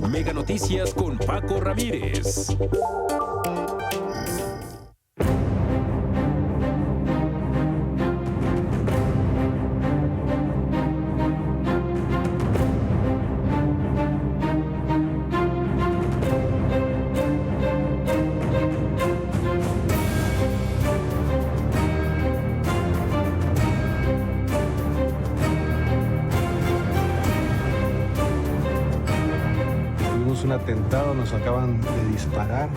Mega Noticias con Paco Ramírez. Un atentado, nos acaban de disparar.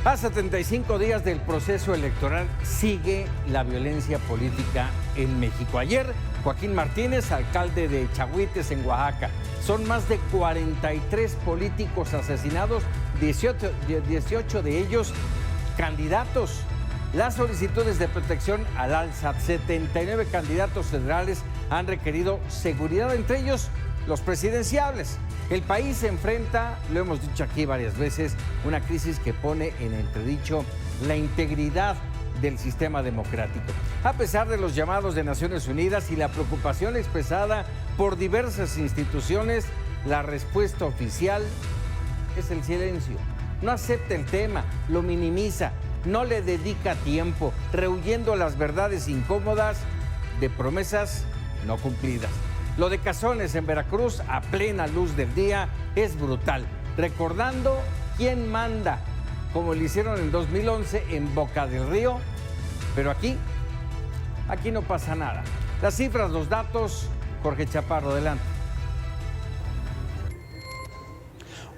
A 75 días del proceso electoral sigue la violencia política en México. Ayer, Joaquín Martínez, alcalde de Chahuites, en Oaxaca. Son más de 43 políticos asesinados, 18 de ellos candidatos. Las solicitudes de protección al alza. 79 candidatos federales han requerido seguridad, entre ellos los presidenciables. El país se enfrenta, lo hemos dicho aquí varias veces, una crisis que pone en entredicho la integridad del sistema democrático. A pesar de los llamados de Naciones Unidas y la preocupación expresada por diversas instituciones, la respuesta oficial es el silencio. No acepta el tema, lo minimiza, no le dedica tiempo, rehuyendo las verdades incómodas de promesas no cumplidas. Lo de Cazones en Veracruz, a plena luz del día, es brutal, recordando quién manda, como lo hicieron en 2011 en Boca del Río, pero aquí no pasa nada. Las cifras, los datos, Jorge Chaparro, adelante.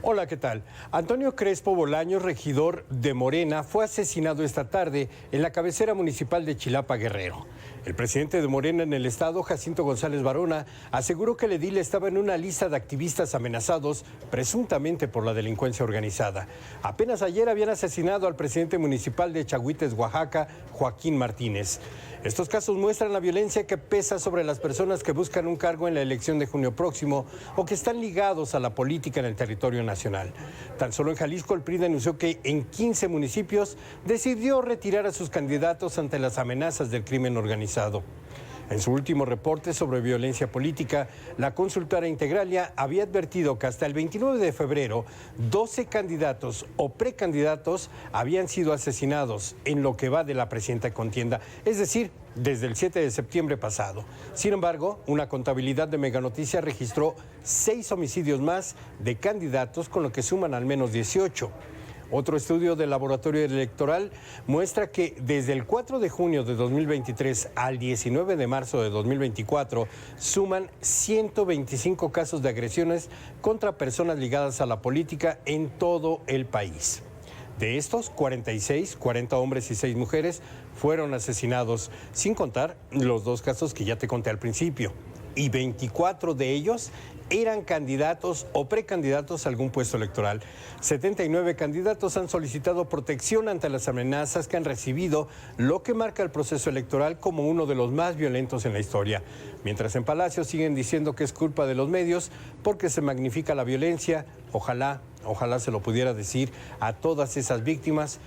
Hola, ¿qué tal? Antonio Crespo Bolaños, regidor de Morena, fue asesinado esta tarde en la cabecera municipal de Chilapa, Guerrero. El presidente de Morena en el estado, Jacinto González Barona, aseguró que el edil estaba en una lista de activistas amenazados presuntamente por la delincuencia organizada. Apenas ayer habían asesinado al presidente municipal de Chahuites, Oaxaca, Joaquín Martínez. Estos casos muestran la violencia que pesa sobre las personas que buscan un cargo en la elección de junio próximo o que están ligados a la política en el territorio nacional. Tan solo en Jalisco, el PRI denunció que en 15 municipios decidió retirar a sus candidatos ante las amenazas del crimen organizado. En su último reporte sobre violencia política, la consultora Integralia había advertido que hasta el 29 de febrero, 12 candidatos o precandidatos habían sido asesinados en lo que va de la presente contienda, es decir, desde el 7 de septiembre pasado. Sin embargo, una contabilidad de Mega Noticias registró 6 homicidios más de candidatos, con lo que suman al menos 18. Otro estudio del Laboratorio Electoral muestra que desde el 4 de junio de 2023 al 19 de marzo de 2024 suman 125 casos de agresiones contra personas ligadas a la política en todo el país. De estos, 40 hombres y 6 mujeres fueron asesinados, sin contar los 2 casos que ya te conté al principio. Y 24 de ellos eran candidatos o precandidatos a algún puesto electoral. 79 candidatos han solicitado protección ante las amenazas que han recibido, lo que marca el proceso electoral como uno de los más violentos en la historia. Mientras en Palacio siguen diciendo que es culpa de los medios porque se magnifica la violencia, ojalá se lo pudiera decir a todas esas víctimas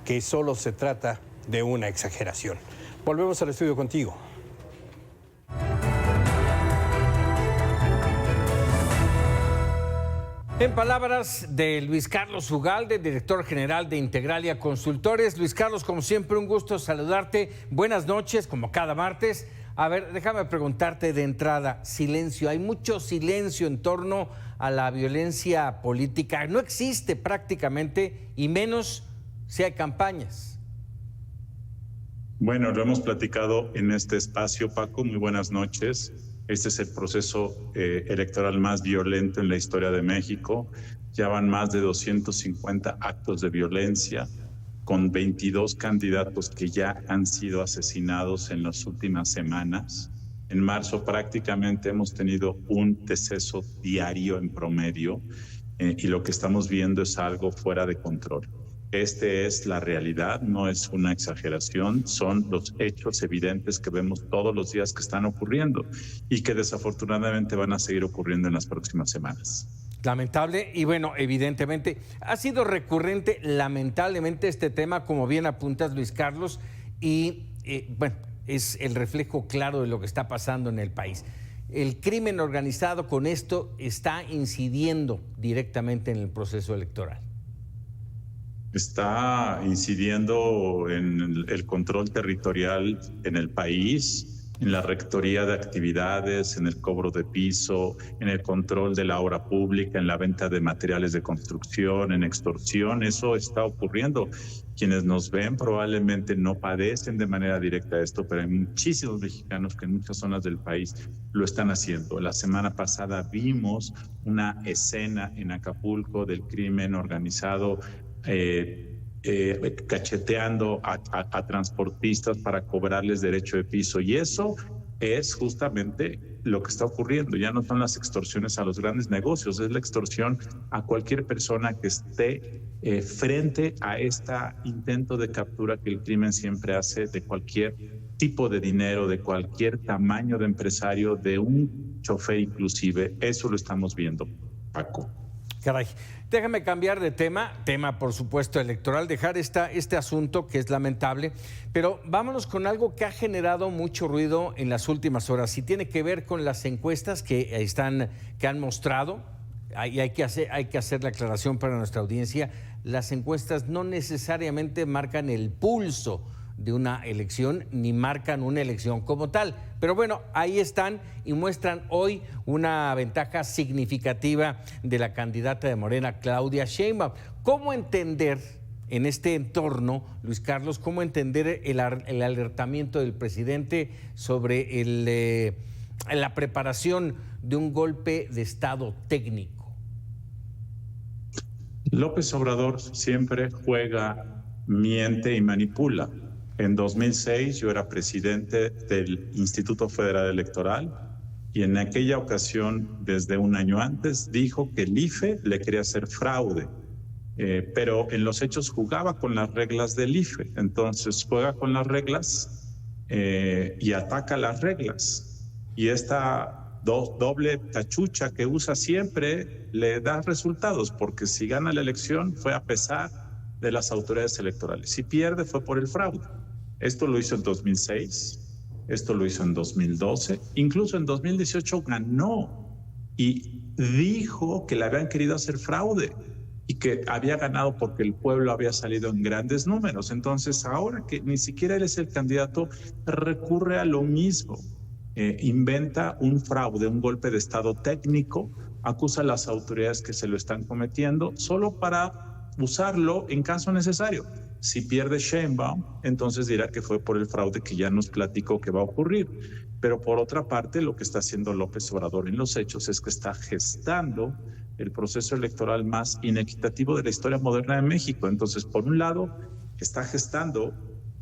que solo se trata de una exageración. Volvemos al estudio contigo. En palabras de Luis Carlos Ugalde, director general de Integralia Consultores. Luis Carlos, como siempre, un gusto saludarte. Buenas noches, como cada martes. A ver, déjame preguntarte de entrada, silencio. Hay mucho silencio en torno a la violencia política. No existe prácticamente, y menos si hay campañas. Bueno, lo hemos platicado en este espacio, Paco. Muy buenas noches. Este es el proceso electoral más violento en la historia de México. Ya van más de 250 actos de violencia, con 22 candidatos que ya han sido asesinados en las últimas semanas. En marzo prácticamente hemos tenido un deceso diario en promedio y lo que estamos viendo es algo fuera de control. Esta es la realidad, no es una exageración, son los hechos evidentes que vemos todos los días que están ocurriendo y que desafortunadamente van a seguir ocurriendo en las próximas semanas. Lamentable y bueno, evidentemente ha sido recurrente lamentablemente este tema, como bien apuntas Luis Carlos, y bueno, es el reflejo claro de lo que está pasando en el país. El crimen organizado con esto está incidiendo directamente en el proceso electoral. Está incidiendo en el control territorial en el país, en la rectoría de actividades, en el cobro de piso, en el control de la obra pública, en la venta de materiales de construcción, en extorsión. Eso está ocurriendo. Quienes nos ven probablemente no padecen de manera directa esto, pero hay muchísimos mexicanos que en muchas zonas del país lo están haciendo. La semana pasada vimos una escena en Acapulco del crimen organizado cacheteando a transportistas para cobrarles derecho de piso, y eso es justamente lo que está ocurriendo. Ya no son las extorsiones a los grandes negocios, es la extorsión a cualquier persona que esté frente a este intento de captura que el crimen siempre hace de cualquier tipo de dinero, de cualquier tamaño de empresario, de un chofer inclusive. Eso lo estamos viendo, Paco. Caray, déjame cambiar de tema por supuesto electoral, dejar este asunto que es lamentable, pero vámonos con algo que ha generado mucho ruido en las últimas horas y tiene que ver con las encuestas que han mostrado, y hay que hacer la aclaración para nuestra audiencia, las encuestas no necesariamente marcan el pulso de una elección ni marcan una elección como tal. Pero bueno, ahí están y muestran hoy una ventaja significativa de la candidata de Morena, Claudia Sheinbaum. ¿Cómo entender en este entorno, Luis Carlos, cómo entender el alertamiento del presidente sobre la preparación de un golpe de Estado técnico? López Obrador siempre juega, miente y manipula. En 2006 yo era presidente del Instituto Federal Electoral y en aquella ocasión, desde un año antes, dijo que el IFE le quería hacer fraude, pero en los hechos jugaba con las reglas del IFE. Entonces juega con las reglas y ataca las reglas. Y esta doble cachucha que usa siempre le da resultados, porque si gana la elección fue a pesar de las autoridades electorales. Si pierde fue por el fraude. Esto lo hizo en 2006, esto lo hizo en 2012, incluso en 2018 ganó y dijo que le habían querido hacer fraude y que había ganado porque el pueblo había salido en grandes números. Entonces, ahora que ni siquiera él es el candidato, recurre a lo mismo. Inventa un fraude, un golpe de Estado técnico, acusa a las autoridades que se lo están cometiendo solo para usarlo en caso necesario. Si pierde Sheinbaum, entonces dirá que fue por el fraude que ya nos platicó que va a ocurrir. Pero por otra parte, lo que está haciendo López Obrador en los hechos es que está gestando el proceso electoral más inequitativo de la historia moderna de México. Entonces, por un lado, está gestando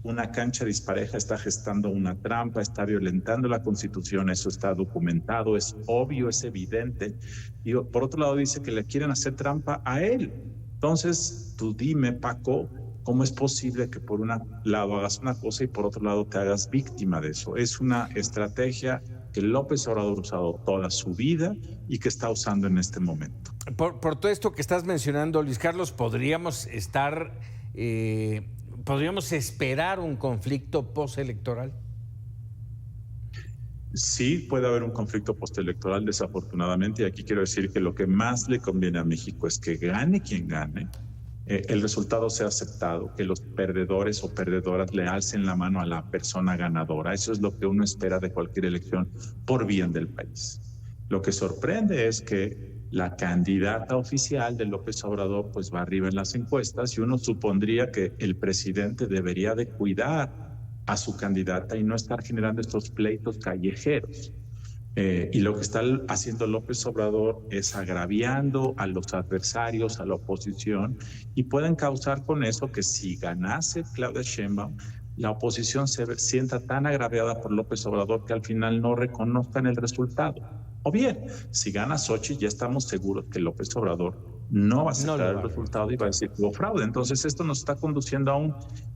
una cancha dispareja, está gestando una trampa, está violentando la Constitución, eso está documentado, es obvio, es evidente. Y por otro lado dice que le quieren hacer trampa a él. Entonces, tú dime, Paco, ¿cómo es posible que por un lado hagas una cosa y por otro lado te hagas víctima de eso? Es una estrategia que López Obrador ha usado toda su vida y que está usando en este momento. Por todo esto que estás mencionando, Luis Carlos, ¿podríamos esperar un conflicto postelectoral? Sí, puede haber un conflicto postelectoral, desafortunadamente, y aquí quiero decir que lo que más le conviene a México es que gane quien gane, el resultado sea aceptado, que los perdedores o perdedoras le alcen la mano a la persona ganadora. Eso es lo que uno espera de cualquier elección por bien del país. Lo que sorprende es que la candidata oficial de López Obrador pues va arriba en las encuestas y uno supondría que el presidente debería de cuidar a su candidata y no estar generando estos pleitos callejeros. Y lo que está haciendo López Obrador es agraviando a los adversarios, a la oposición, y pueden causar con eso que si ganase Claudia Sheinbaum, la oposición se sienta tan agraviada por López Obrador que al final no reconozcan el resultado. O bien, si gana Xochitl, ya estamos seguros que López Obrador no va a aceptar el resultado y va a decir que hubo fraude. Entonces esto nos está conduciendo a un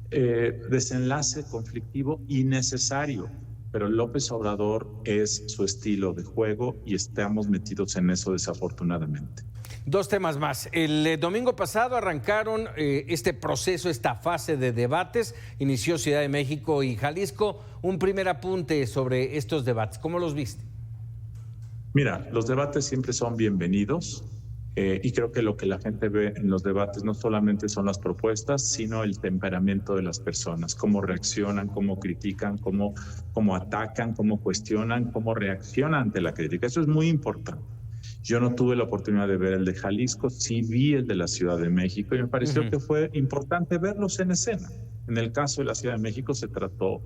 desenlace conflictivo innecesario. Pero López Obrador es su estilo de juego y estamos metidos en eso desafortunadamente. Dos temas más. El domingo pasado arrancaron este proceso, esta fase de debates. Inició Ciudad de México y Jalisco. Un primer apunte sobre estos debates. ¿Cómo los viste? Mira, los debates siempre son bienvenidos y creo que lo que la gente ve en los debates no solamente son las propuestas, sino el temperamento de las personas, cómo reaccionan, cómo critican, cómo atacan, cómo cuestionan, cómo reaccionan ante la crítica. Eso es muy importante. Yo no tuve la oportunidad de ver el de Jalisco, sí vi el de la Ciudad de México y me pareció que fue importante verlos en escena. En el caso de la Ciudad de México se trató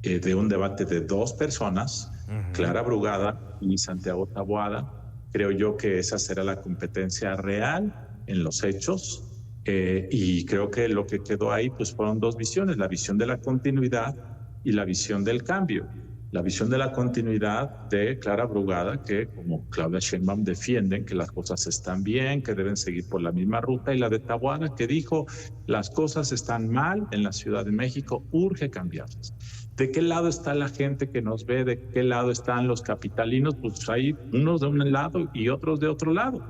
de un debate de dos personas, Clara Brugada y Santiago Taboada. Creo yo que esa será la competencia real en los hechos y creo que lo que quedó ahí pues fueron dos visiones, la visión de la continuidad y la visión del cambio. La visión de la continuidad de Clara Brugada, que como Claudia Sheinbaum defienden que las cosas están bien, que deben seguir por la misma ruta, y la de Taboada, que dijo las cosas están mal en la Ciudad de México, urge cambiarlas. ¿De qué lado está la gente que nos ve? ¿De qué lado están los capitalinos? Pues hay unos de un lado y otros de otro lado.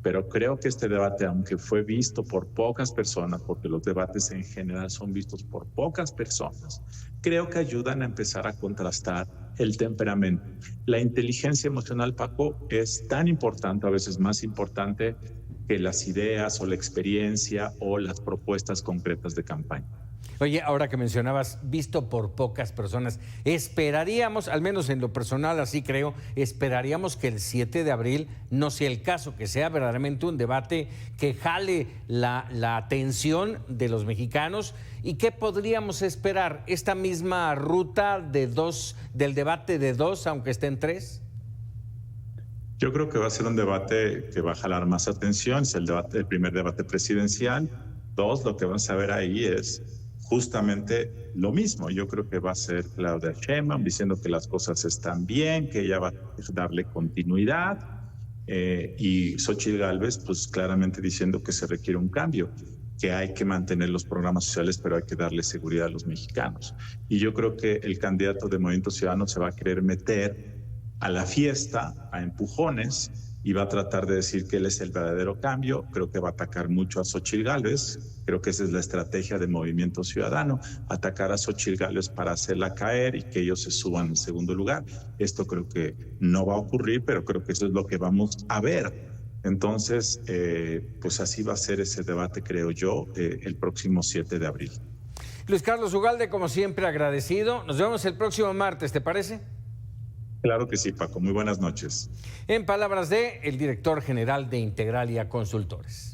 Pero creo que este debate, aunque fue visto por pocas personas, porque los debates en general son vistos por pocas personas, creo que ayudan a empezar a contrastar el temperamento. La inteligencia emocional, Paco, es tan importante, a veces más importante que las ideas o la experiencia o las propuestas concretas de campaña. Oye, ahora que mencionabas, visto por pocas personas, esperaríamos, al menos en lo personal así creo, esperaríamos que el 7 de abril no sea el caso, que sea verdaderamente un debate que jale la atención de los mexicanos. ¿Y qué podríamos esperar? ¿Esta misma ruta del debate de dos, aunque esté en tres? Yo creo que va a ser un debate que va a jalar más atención, es el primer debate presidencial. Dos, lo que vamos a ver ahí es justamente lo mismo. Yo creo que va a ser Claudia Sheinbaum diciendo que las cosas están bien, que ella va a darle continuidad, y Xóchitl Gálvez pues claramente diciendo que se requiere un cambio, que hay que mantener los programas sociales, pero hay que darle seguridad a los mexicanos. Y yo creo que el candidato de Movimiento Ciudadano se va a querer meter a la fiesta, a empujones, y va a tratar de decir que él es el verdadero cambio. Creo que va a atacar mucho a Xóchitl Gálvez. Creo que esa es la estrategia de Movimiento Ciudadano, atacar a Xóchitl Gálvez para hacerla caer y que ellos se suban en segundo lugar. Esto creo que no va a ocurrir, pero creo que eso es lo que vamos a ver. Entonces, pues así va a ser ese debate, creo yo, el próximo 7 de abril. Luis Carlos Ugalde, como siempre, agradecido. Nos vemos el próximo martes, ¿te parece? Claro que sí, Paco. Muy buenas noches. En palabras de el director general de Integralia Consultores.